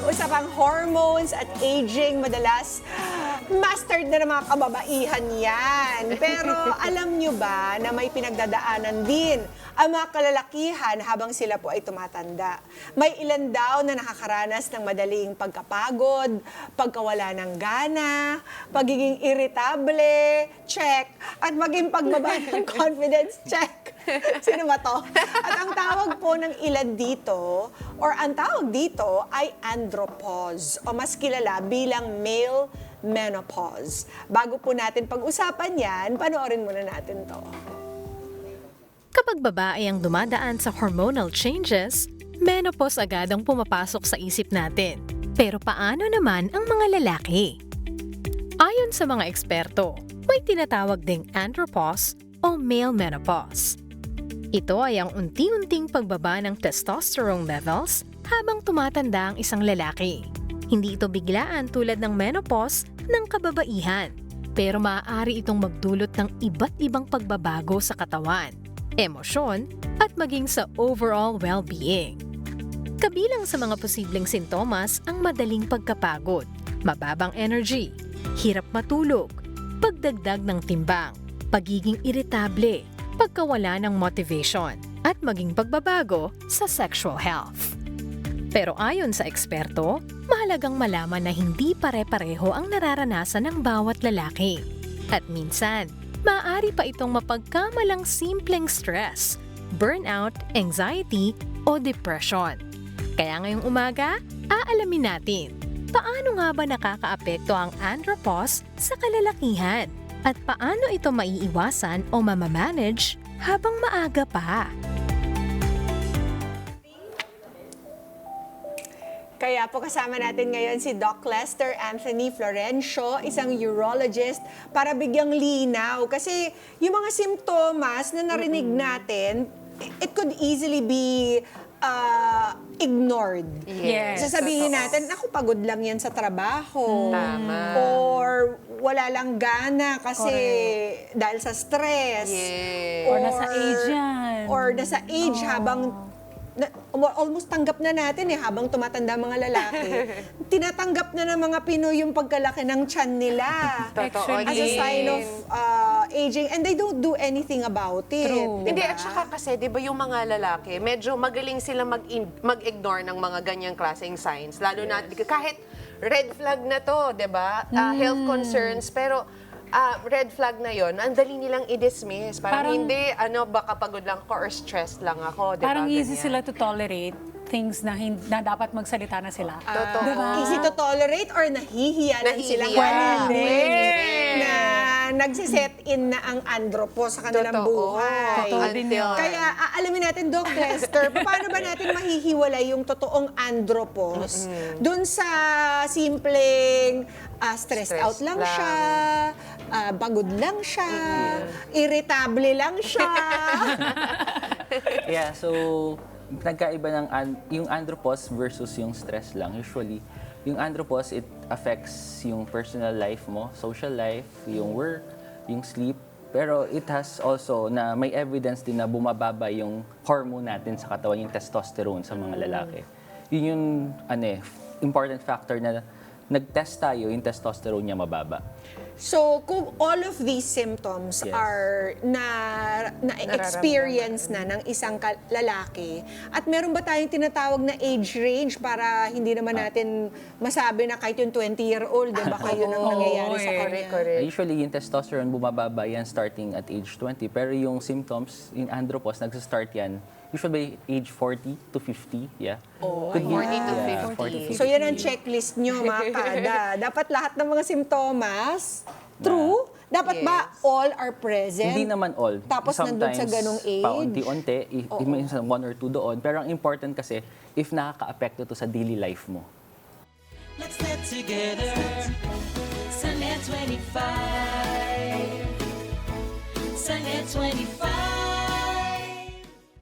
usapang hormones at aging, madalas mastered na ng mga kababaihan yan. Pero alam nyo ba na may pinagdadaanan din ang mga kalalakihan habang sila po ay tumatanda? May ilan daw na nakakaranas ng madaling pagkapagod, pagkawala ng gana, pagiging irritable, check, at maging pagbaba ng confidence, check. Sino ba to? At ang tawag po ng ilan dito, or ang tawag dito ay andropause, o mas kilala bilang male menopause. Bago po natin pag-usapan yan, panoorin muna natin to. Kapag babae ang dumadaan sa hormonal changes, menopause agad ang pumapasok sa isip natin. Pero paano naman ang mga lalaki? Ayon sa mga eksperto, may tinatawag ding andropause o male menopause. Ito ay ang unti-unting pagbaba ng testosterone levels habang tumatanda ang isang lalaki. Hindi ito biglaan tulad ng menopause ng kababaihan, pero maaari itong magdulot ng iba't ibang pagbabago sa katawan, emosyon, at maging sa overall well-being. Kabilang sa mga posibleng sintomas ang madaling pagkapagod, mababang energy, hirap matulog, pagdagdag ng timbang, pagiging iritable, pagkawala ng motivation, at maging pagbabago sa sexual health. Pero ayon sa eksperto, mahalagang malaman na hindi pare-pareho ang nararanasan ng bawat lalaki. At minsan, maaari pa itong mapagkamalang simpleng stress, burnout, anxiety, o depression. Kaya ngayong umaga, aalamin natin, paano nga ba nakakaapekto ang andropause sa kalalakihan? At paano ito maiiwasan o mamamanage habang maaga pa? Kaya po kasama natin ngayon si Doc Lester Anthony Florencio, isang urologist, para bigyang linaw. Kasi yung mga simptomas na narinig natin, it could easily be ignored. Yes, Sasabihin totoo. natin, naku, pagod lang yan sa trabaho. Tama. Or wala lang gana kasi dahil sa stress. Yes. Or nasa age yan. Or nasa age habang almost tanggap na natin habang tumatanda mga lalaki. Tinatanggap na ng mga Pinoy yung pagkalaki ng tiyan nila. Totoo As a din. sign of aging, and they don't do anything about it. True. diba? Hindi, at saka kasi, di ba yung mga lalaki, medyo magaling sila mag-ignore ng mga ganyang klaseng signs. Lalo na, kahit red flag na to, di ba? Health concerns, pero red flag na yon, ang dali nilang i-dismiss. Parang hindi, baka pagod lang ako or stressed lang ako, di ba? Parang easy Ganyan. sila to tolerate things na, na dapat magsalita na sila. Totoo. Diba? Easy to tolerate or nahihiyanan silang Nahihiya. malamin na nagsiset in na ang andropause sa kanilang Totoo. buhay. Totoo din yun. Kaya aalamin natin, Doc Lester, paano ba natin mahihiwalay yung totoong andropause dun sa simpleng stressed out lang siya, pagod lang siya, irritable lang siya. Yeah, so nagkaiba ng yung andropause versus yung stress lang. Usually, yung andropause, it affects yung personal life mo, social life, yung work, yung sleep. Pero it has also na may evidence din na bumababa yung hormone natin sa katawan, yung testosterone sa mga lalaki. Yun yung important factor na nag-test tayo, yung testosterone niya mababa. So, kung all of these symptoms Yes. are na-experience na ng isang lalaki, at meron ba tayong tinatawag na age range para hindi naman natin masabi na kahit yung 20-year-old, baka yun ang nangyayari sa kanya? Correct. Usually, yung testosterone bumababa yan starting at age 20. Pero yung symptoms, yung andropause, nagsa-start yan usually by age 40 to 50. Yeah. Oh, Could be, 40 to 50. 40 to 50. So, yan ang checklist nyo, mga kada. Dapat lahat ng mga simptomas, true? Dapat ba Yes. all are present? Hindi naman all. Tapos nandun sa ganong age? Paunti-unti, minsan one or two doon. Pero ang important kasi, if nakaka-apekto to sa daily life mo. Let's get together. Sunday 25. Sunday 25.